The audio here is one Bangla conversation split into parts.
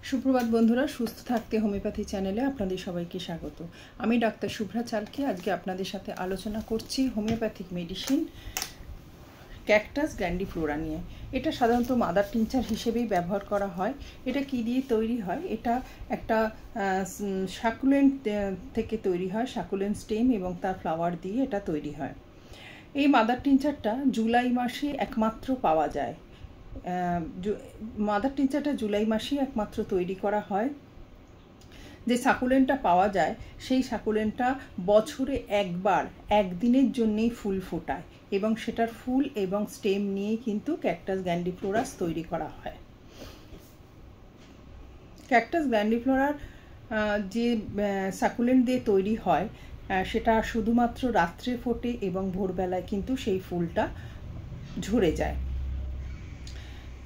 সুপ্রভাত বন্ধুরা, সুস্থ থাকতে হোমিওপ্যাথি চ্যানেলে আপনাদের সবাইকে স্বাগত। আমি ডাক্তার শুভ্রা চালকে আজকে আপনাদের সাথে আলোচনা করছি হোমিওপ্যাথিক মেডিসিন ক্যাকটাস গ্র্যান্ডিফ্লোরা নিয়ে। এটা সাধারণত মাদার টিনচার হিসেবেই ব্যবহার করা হয়। এটা কি দিয়ে তৈরি হয়? এটা একটা সাকুলেন্ট থেকে তৈরি হয়, সাকুলেন্ট স্টেম এবং তার ফ্লাওয়ার দিয়ে এটা তৈরি হয়। এই মাদার টিনচারটা জুলাই মাসে একমাত্র পাওয়া যায়। মাদার টিনচারটা জুলাই মাসেই একমাত্র তৈরি করা হয়। যে সাকুলেন্টটা পাওয়া যায় সেই সাকুলেন্টটা বছরে একবার একদিনের জন্যেই ফুল ফোটায় এবং সেটার ফুল এবং স্টেম নিয়ে কিন্তু ক্যাকটাস গ্র্যান্ডিফ্লোরাস তৈরি করা হয়। ক্যাকটাস গ্র্যান্ডিফ্লোরার যে সাকুলেন্ট দিয়ে তৈরি হয় সেটা শুধুমাত্র রাত্রে ফোটে এবং ভোরবেলায় কিন্তু সেই ফুলটা ঝরে যায়।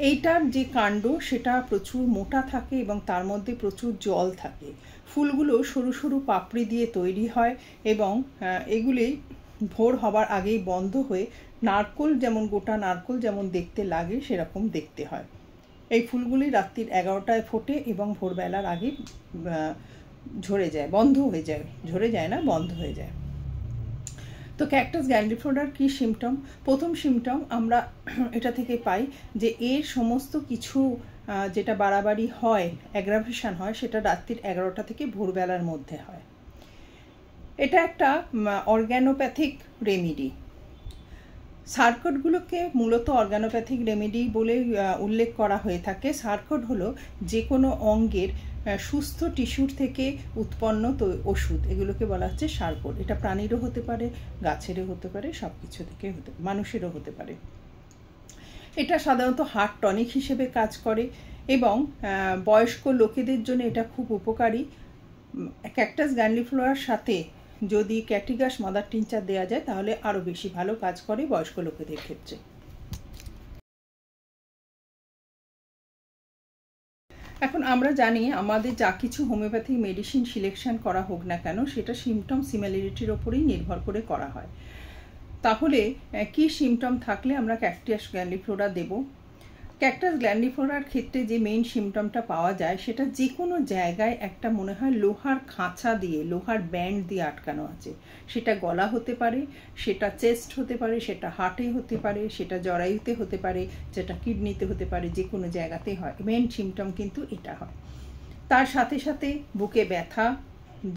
এইটার যে কাণ্ড সেটা প্রচুর মোটা থাকে এবং তার মধ্যে প্রচুর জল থাকে। ফুলগুলো সরু সরু পাপড়ি দিয়ে তৈরি হয় এবং এগুলি ভোর হবার আগেই বন্ধ হয়ে নারকোল যেমন গোটা নারকোল যেমন দেখতে লাগে সেরকম দেখতে হয়। এই ফুলগুলি রাত্রির 11টায় ফোটে এবং ভোরবেলার আগে ঝরে যায়, বন্ধ হয়ে যায়। ঝরে যায় না, বন্ধ হয়ে যায়। তো ক্যাকটাস গ্র্যান্ডিফ্লোরার কি সিমটম? প্রথম সিমটম আমরা এটা থেকে পাই যে এর সমস্ত কিছু যেটা বাড়াবাড়ি হয়, অ্যাগ্রাভেশন হয়, সেটা রাত্রির 11টা থেকে ভোরবেলার মধ্যে হয়। এটা একটা অর্গ্যানোপ্যাথিক রেমেডি। সার্কটগুলোকে মূলত অর্গ্যানোপ্যাথিক রেমেডি বলে উল্লেখ করা হয়ে থাকে। সার্কট হলো যে কোনো অঙ্গের সুস্থ টিস্যুর থেকে উৎপন্ন ওষুধ, এগুলোকে বলা হচ্ছে সার্কট। এটা প্রাণীরও হতে পারে, গাছেরও হতে পারে, সব কিছু থেকে হতে পারে, মানুষেরও হতে পারে। এটা সাধারণত হার্ট টনিক হিসেবে কাজ করে এবং বয়স্ক লোকেদের জন্য এটা খুব উপকারী। ক্যাকটাস গ্র্যান্ডিফ্লোরার সাথে যদি ক্যাটিগাস মাদার টিনচার দেওয়া যায় তাহলে আরও বেশি ভালো কাজ করে বয়স্ক লোকেদের ক্ষেত্রে। এখন আমরা জানি আমাদের যা কিছু হোমিওপ্যাথিক মেডিসিন সিলেকশন করা হোক না কেন সেটা সিমটম সিমিলারিটির ওপরেই নির্ভর করে করা হয়। তাহলে কি সিমটম থাকলে আমরা ক্যাকটাস গ্র্যান্ডিফ্লোরা দেব? ক্যাকটাস গ্র্যান্ডিফ্লোরার ক্ষেত্রে যে মেইন সিমটমটা পাওয়া যায় সেটা যে কোনো জায়গায় একটা মনে হয় লোহার খাঁচা দিয়ে, লোহার ব্যান্ড দিয়ে আটকানো আছে। সেটা গলা হতে পারে, সেটা চেস্ট হতে পারে, সেটা হার্টে হতে পারে, সেটা জরায়ুতে হতে পারে, যেটা কিডনিতে হতে পারে, যে কোনো জায়গাতেই হয়। মেইন সিমটম কিন্তু এটা হয়। তার সাথে সাথে বুকে ব্যথা,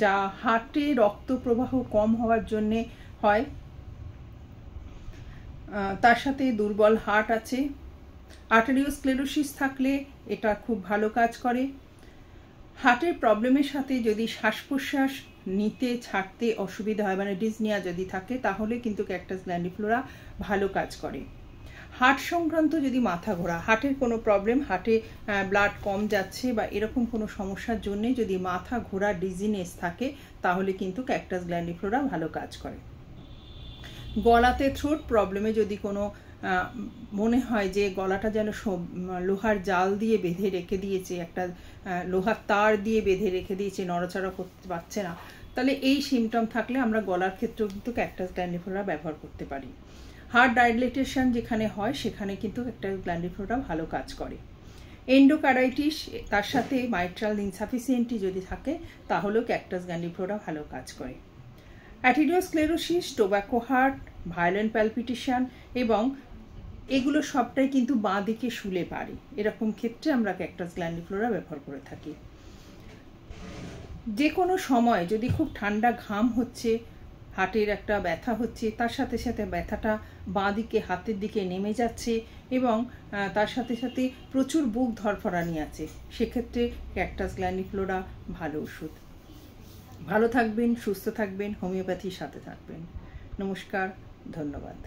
যা হার্টে রক্ত প্রবাহ কম হওয়ার জন্যে হয়। তার সাথে দুর্বল হার্ট আছে। আর্টেরিওস্ক্লেরোসিস থাকলে এটা খুব ভালো কাজ করে। হার্টের প্রবলেমের সাথে যদি শ্বাস প্রশ্বাস নিতে ছাড়তে অসুবিধা হয়, মানে ডিসনিয়া যদি থাকে, তাহলে কিন্তু ক্যাকটাস গ্র্যান্ডিফ্লোরা ভালো কাজ করে। হার্ট সংক্রান্ত যদি মাথা ঘোরা, হার্টের কোনো প্রবলেম, হার্টে ব্লাড কম যাচ্ছে বা এরকম কোনো সমস্যার জন্যে যদি মাথা ঘোরা, ডিজিনেস থাকে, তাহলে কিন্তু ক্যাকটাস গ্র্যান্ডিফ্লোরা ভালো কাজ করে। গলাতে থ্রোট প্রবলেমে যদি কোনো মনে হয় যে গলাটা যেন লোহার জাল দিয়ে বেঁধে রেখে দিয়েছে, একটা লোহার তার দিয়ে বেঁধে রেখে দিয়েছে, নড়াচড়া করতে পারছে না, তাহলে এই সিমটম থাকলে আমরা গলার ক্ষেত্রেও কিন্তু ক্যাকটাস গ্র্যান্ডিফ্লোরা ব্যবহার করতে পারি। হার্ট ডাইলেটেশন যেখানে হয় সেখানে কিন্তু ক্যাকটাস গ্র্যান্ডিফ্লোরা ভালো কাজ করে। এন্ডোকার্ডাইটিস তার সাথে মাইট্রাল ইনসাফিসিয়েন্টি যদি থাকে তাহলেও ক্যাকটাস গ্র্যান্ডিফ্লোরা ভালো কাজ করে। Arteriosclerosis, tobacco heart, violent palpitation এবং এগুলো সবটাই কিন্তু বাঁ দিকে শুলে পারে, এরকম ক্ষেত্রে আমরা ক্যাকটাস গ্র্যান্ডিফ্লোরা ব্যবহার করে থাকি। যে কোনো সময় যদি খুব ঠান্ডা ঘাম হচ্ছে, হার্টের একটা ব্যথা হচ্ছে, তার সাথে সাথে ব্যথাটা বাঁ দিকে হাতের দিকে নেমে যাচ্ছে এবং তার সাথে সাথে প্রচুর বুক ধরফরানি আছে, সেক্ষেত্রে ক্যাকটাস গ্র্যান্ডিফ্লোরা ভালো ওষুধ। ভালো থাকবেন, সুস্থ থাকবেন, হোমিওপ্যাথির সাথে থাকবেন। নমস্কার, ধন্যবাদ।